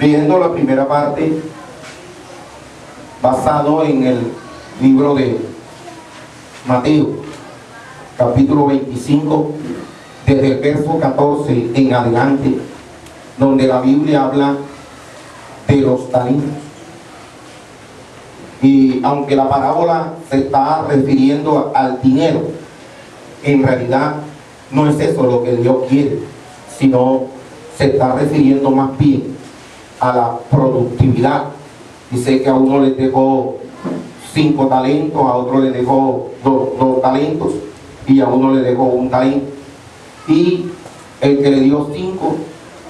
Leyendo la primera parte, basado en el libro de Mateo, capítulo 25, desde el verso 14 en adelante, donde la Biblia habla de los talentos. Y aunque la parábola se está refiriendo al dinero, en realidad no es eso lo que Dios quiere, sino se está refiriendo más bien a la productividad. Dice que a uno le dejó 5 talentos, a otro le dejó 2 talentos y a uno le dejó 1 talento. Y el que le dio 5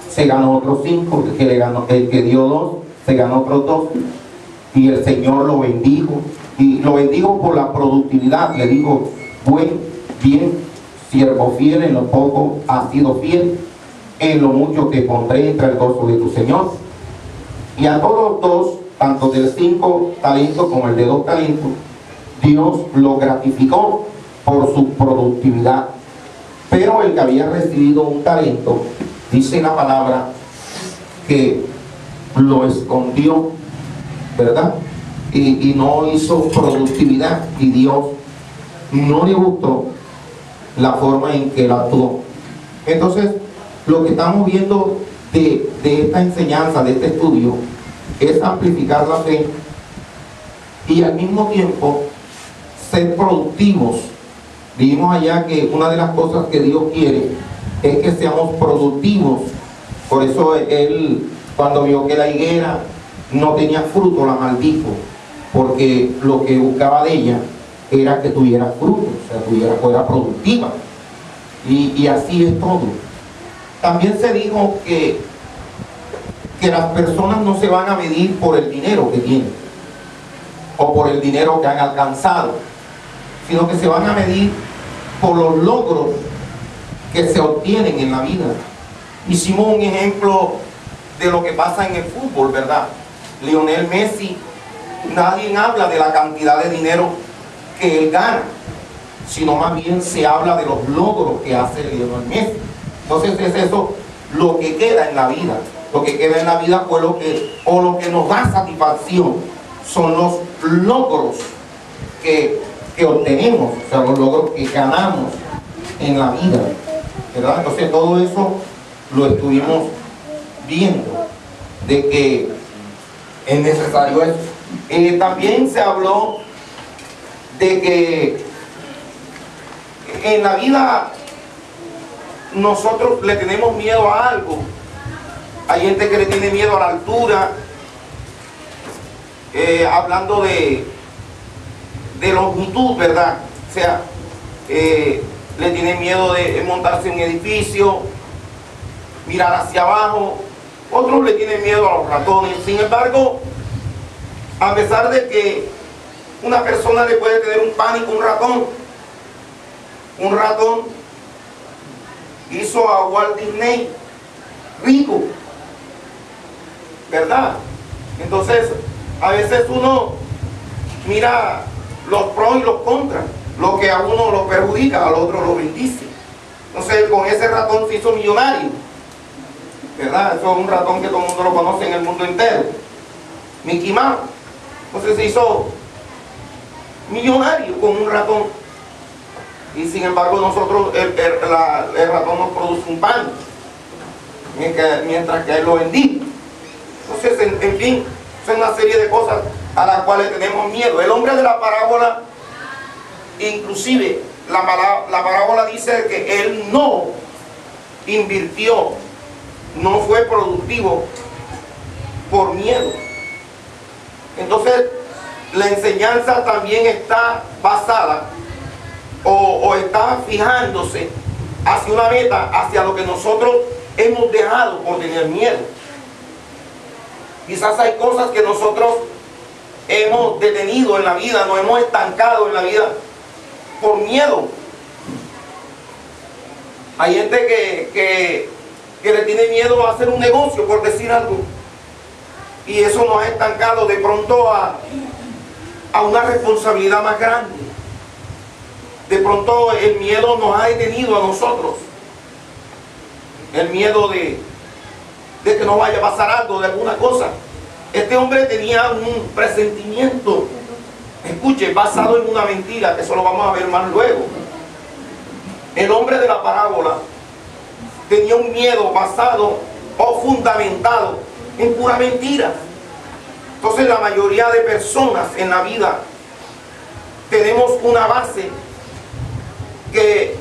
se ganó otros 5, el que dio 2 se ganó otros 2. Y el Señor lo bendijo, y lo bendijo por la productividad. Le dijo: bien, siervo fiel, en lo poco has sido fiel, en lo mucho te pondré, entre el gozo de tu Señor. Y a todos los 2, tanto del 5 talentos como el de 2 talentos, Dios lo gratificó por su productividad. Pero el que había recibido 1 talento, dice la palabra que lo escondió, ¿verdad? Y no hizo productividad, y Dios no le gustó la forma en que él actuó. Entonces, lo que estamos viendo de esta enseñanza, de este estudio, es amplificar la fe y al mismo tiempo ser productivos. Vimos allá que una de las cosas que Dios quiere es que seamos productivos. Por eso él, cuando vio que la higuera no tenía fruto, la maldijo, porque lo que buscaba de ella era que tuviera fruto, o sea, fuera productiva. Y así es todo. También se dijo que las personas no se van a medir por el dinero que tienen o por el dinero que han alcanzado, sino que se van a medir por los logros que se obtienen en la vida. Hicimos un ejemplo de lo que pasa en el fútbol, ¿verdad? Lionel Messi, nadie habla de la cantidad de dinero que él gana, sino más bien se habla de los logros que hace Lionel Messi. Entonces es eso lo que queda en la vida. Lo que queda en la vida fue lo que nos da satisfacción, son los logros que obtenemos, o sea, los logros que ganamos en la vida, ¿verdad? Entonces todo eso lo estuvimos viendo, de que es necesario eso. También se habló de que en la vida nosotros le tenemos miedo a algo. Hay gente que le tiene miedo a la altura, hablando de longitud, ¿verdad? O sea, le tiene miedo de montarse en un edificio, mirar hacia abajo. Otros le tienen miedo a los ratones. Sin embargo, a pesar de que una persona le puede tener un pánico a un ratón hizo a Walt Disney rico, ¿verdad? Entonces, a veces uno mira los pros y los contras, lo que a uno lo perjudica, al otro lo bendice. Entonces, con ese ratón se hizo millonario, ¿verdad? Eso es un ratón que todo el mundo lo conoce en el mundo entero, Mickey Mouse. Entonces se hizo millonario con un ratón, y sin embargo nosotros, el ratón nos produce un pan, mientras que él lo bendice. Entonces, en fin, es una serie de cosas a las cuales tenemos miedo. El hombre de la parábola, inclusive la parábola dice que él no invirtió, no fue productivo por miedo. Entonces, la enseñanza también está basada o está fijándose hacia una meta, hacia lo que nosotros hemos dejado por tener miedo. Quizás hay cosas que nosotros hemos detenido en la vida, nos hemos estancado en la vida por miedo. Hay gente que le tiene miedo a hacer un negocio, por decir algo, y eso nos ha estancado de pronto a una responsabilidad más grande. De pronto el miedo nos ha detenido a nosotros, el miedo de de que no vaya a pasar algo, de alguna cosa. Este hombre tenía un presentimiento, escuche, basado en una mentira, que eso lo vamos a ver más luego. El hombre de la parábola tenía un miedo basado o fundamentado en pura mentira. Entonces la mayoría de personas en la vida tenemos una base que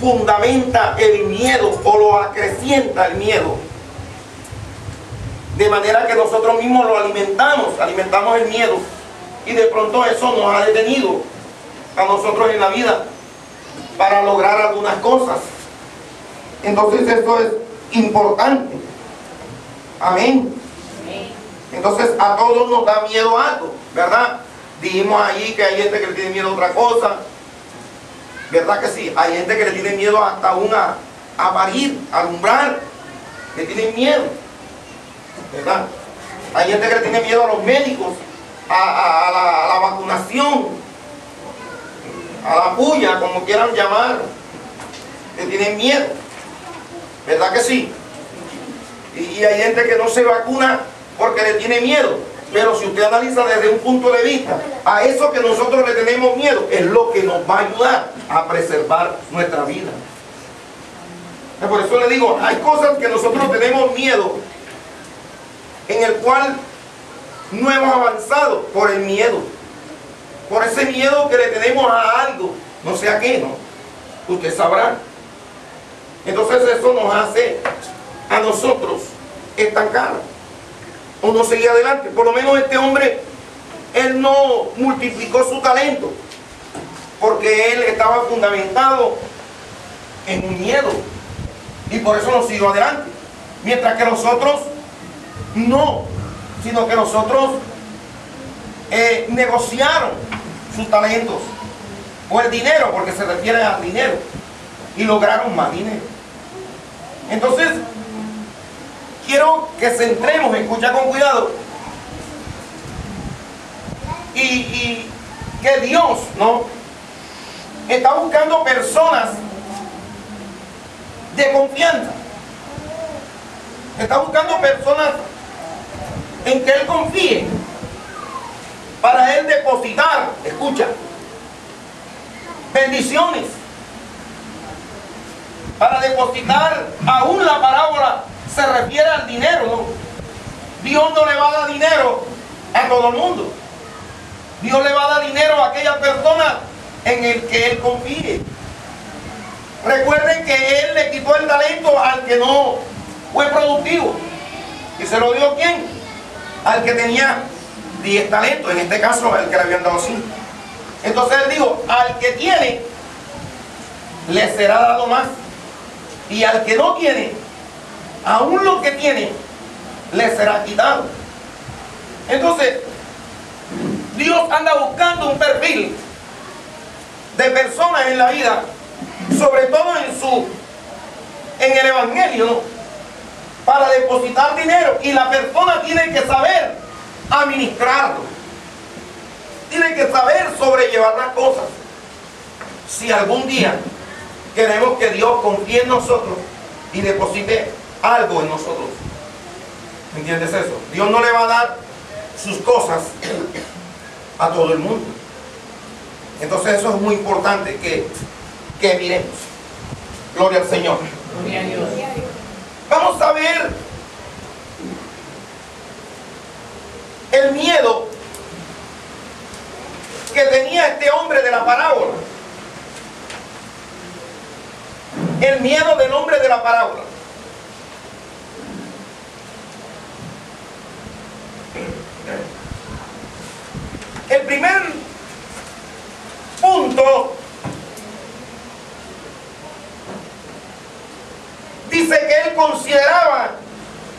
fundamenta el miedo o lo acrecienta el miedo. De manera que nosotros mismos lo alimentamos el miedo, y de pronto eso nos ha detenido a nosotros en la vida para lograr algunas cosas. Entonces esto es importante. Amén. Entonces a todos nos da miedo algo, ¿verdad? Dijimos allí que hay gente que le tiene miedo a otra cosa, ¿verdad que sí? Hay gente que le tiene miedo hasta a parir, a alumbrar, le tienen miedo, ¿verdad? Hay gente que le tiene miedo a los médicos, a la vacunación, a la puya, como quieran llamar, le tienen miedo, ¿verdad que sí? Y hay gente que no se vacuna porque le tiene miedo. Pero si usted analiza desde un punto de vista, a eso que nosotros le tenemos miedo es lo que nos va a ayudar a preservar nuestra vida. Por eso le digo, hay cosas que nosotros tenemos miedo, en el cual no hemos avanzado por el miedo, por ese miedo que le tenemos a algo, no sé a qué, ¿no? Usted sabrá. Entonces eso nos hace a nosotros estancar o no seguir adelante. Por lo menos este hombre, él no multiplicó su talento porque él estaba fundamentado en un miedo, y por eso no siguió adelante. Mientras que nosotros no, sino que nosotros negociaron sus talentos o el dinero, porque se refiere al dinero, y lograron más dinero. Entonces quiero que centremos, escucha con cuidado, y que Dios, ¿no?, está buscando personas de confianza. Está buscando personas en que Él confíe, para Él depositar, escucha, bendiciones, para depositar. Aún la parábola se refiere al dinero, ¿no? Dios no le va a dar dinero a todo el mundo. Dios le va a dar dinero a aquella persona en el que Él confíe. Recuerden que Él le quitó el talento al que no fue productivo. ¿Y se lo dio a quién? Al que tenía 10 talentos, en este caso el que le habían dado 5. Entonces Él dijo, al que tiene, le será dado más. Y al que no tiene, aún lo que tiene, le será quitado. Entonces, Dios anda buscando un perfil de personas en la vida, sobre todo en el evangelio, ¿no?, para depositar dinero, y la persona tiene que saber administrarlo, tiene que saber sobrellevar las cosas. Si algún día queremos que Dios confíe en nosotros y deposite algo en nosotros, ¿me entiendes eso? Dios no le va a dar sus cosas a todo el mundo. Entonces eso es muy importante que miremos. Gloria al Señor. Gloria a Dios. Vamos a ver el miedo que tenía este hombre de la parábola. El miedo del hombre de la parábola. El primer punto dice que él consideraba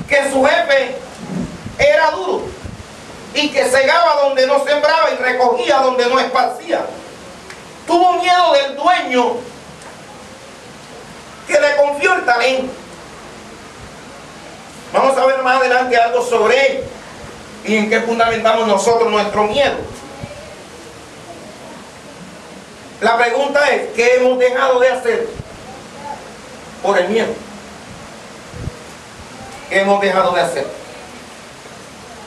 que su jefe era duro y que segaba donde no sembraba y recogía donde no esparcía. Tuvo miedo del dueño que le confió el talento. Vamos a ver más adelante algo sobre él y en qué fundamentamos nosotros nuestro miedo. La pregunta es, ¿qué hemos dejado de hacer por el miedo? ¿Qué hemos dejado de hacer?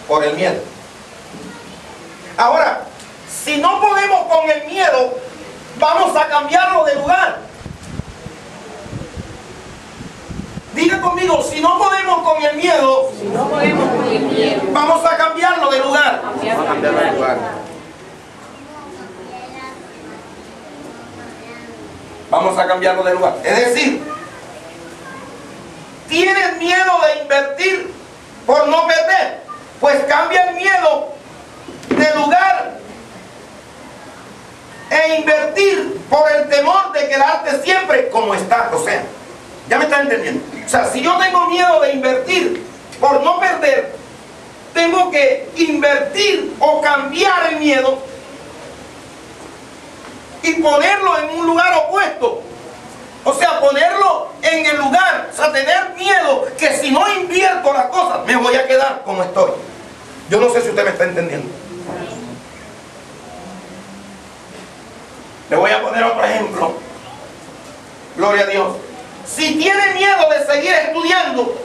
Por el miedo. Ahora, si no podemos con el miedo, vamos a cambiarlo de lugar. Diga conmigo, si no podemos con el miedo, vamos a cambiarlo de lugar. Vamos a cambiarlo de lugar. Vamos a cambiarlo de lugar. Es decir, ¿tienes miedo de invertir por no perder? Pues cambia el miedo de lugar e invertir por el temor de quedarte siempre como estás. O sea, ¿ya me están entendiendo? O sea, si yo tengo miedo de invertir por no perder, tengo que invertir o cambiar el miedo y ponerlo en un lugar opuesto. O sea, ponerlo en el lugar, o sea, tener miedo que si no invierto las cosas, me voy a quedar como estoy. Yo no sé si usted me está entendiendo. Le voy a poner otro ejemplo. Gloria a Dios. Si tiene miedo de seguir estudiando,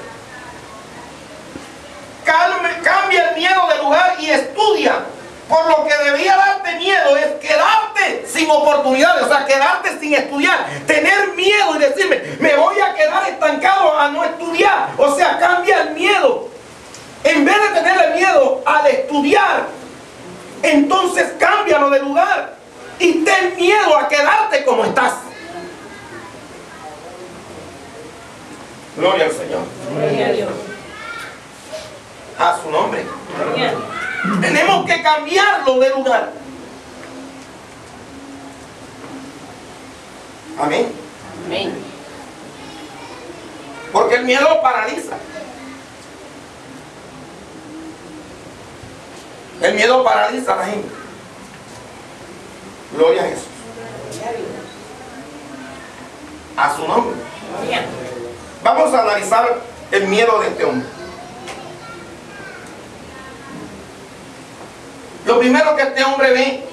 cambia el miedo de lugar y estudia. Por lo que debería darte miedo es quedarte sin oportunidades, o sea, quedarte sin estudiar, tener miedo y decirme, me voy a quedar estancado a no estudiar. O sea, cambia el miedo. En vez de tenerle miedo al estudiar, entonces cámbialo de lugar y ten miedo a quedarte como estás. Gloria al Señor. Gloria a Dios. A su nombre. Gloria. Tenemos que cambiarlo de lugar. Amén. Amén. Porque el miedo paraliza. El miedo paraliza a la gente. Gloria a Jesús. A su nombre. Gloria. Vamos a analizar el miedo de este hombre. Lo primero que este hombre ve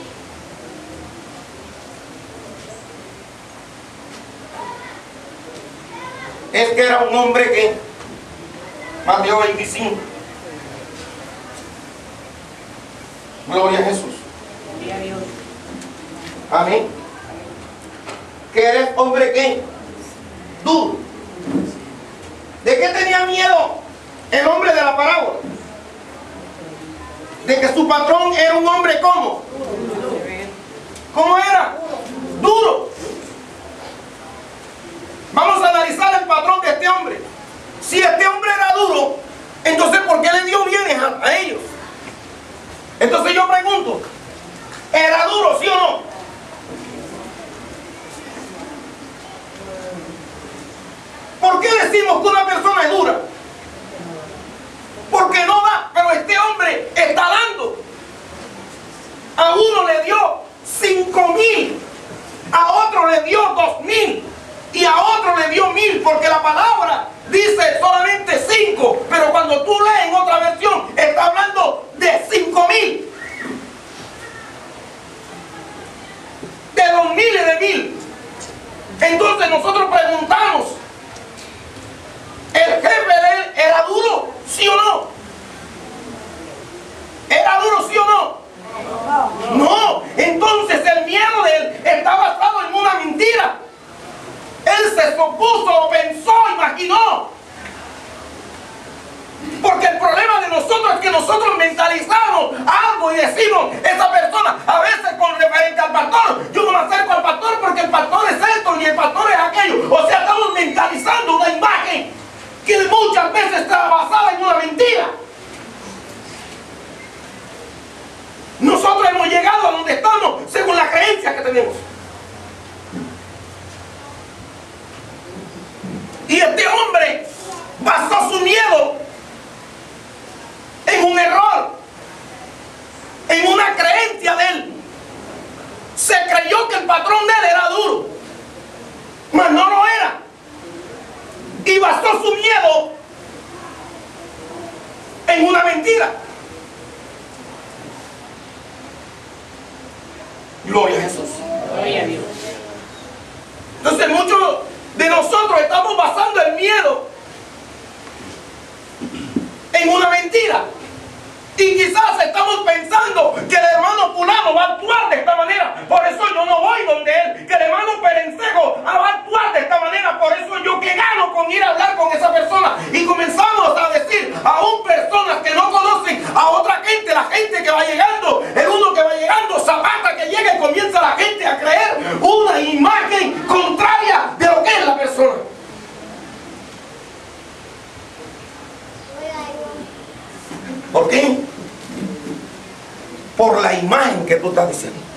es que era un hombre que Mateo 25. Gloria a Jesús. Gloria a Dios. Amén. Que eres hombre que duro. ¿De qué tenía miedo el hombre de la parábola? De que su patrón era un hombre ¿cómo? ¿Cómo era? Duro. Vamos a analizar el patrón de este hombre. Si este hombre era duro, entonces ¿por qué le dio bienes a ellos? Entonces yo pregunto, ¿era duro, sí o no? ¿Por qué decimos que una persona es dura? Porque no da, pero este hombre está dando. A uno le dio 5,000, a otro le dio 2,000 y a otro le dio 1,000, porque la palabra dice solamente 5, pero cuando tú lees en otra versión está hablando de 5,000, de 2,000 y de 1,000. Entonces nosotros preguntamos, ¿el jefe de él era duro? ¿Sí o no? ¿Era duro, sí o no? No. Entonces el miedo de él está basado en una mentira. Él se supuso, pensó, imaginó. Porque el problema de nosotros es que nosotros mentalizamos algo y decimos, esa persona, a veces con referente al pastor, yo no me acerco al pastor porque el pastor es esto y el pastor es aquello. O sea, estamos mentalizando una imagen que muchas veces está basada en una mentira. Nosotros hemos llegado a donde estamos según la creencia que tenemos. Y este hombre basó su miedo en un error, en una creencia de él. Se creyó que el patrón de él era duro, mas no lo era. Y basó su miedo en una mentira. Gloria a Jesús. Gloria a Dios. Entonces muchos de nosotros estamos basando el miedo mentira. Y quizás estamos pensando que el hermano fulano va a actuar de esta manera, por eso yo no voy donde él. Que el hermano Perencejo va a actuar de esta manera, por eso yo que gano con ir a hablar con esa persona. Y comenzamos a decir, aún personas que no conocen a otra gente, la gente que va llegando, el uno que va llegando, Zapata que llega y comienza la gente a creer una imagen contraria de lo que es la persona. ¿Por qué? Por la imagen que tú estás diciendo.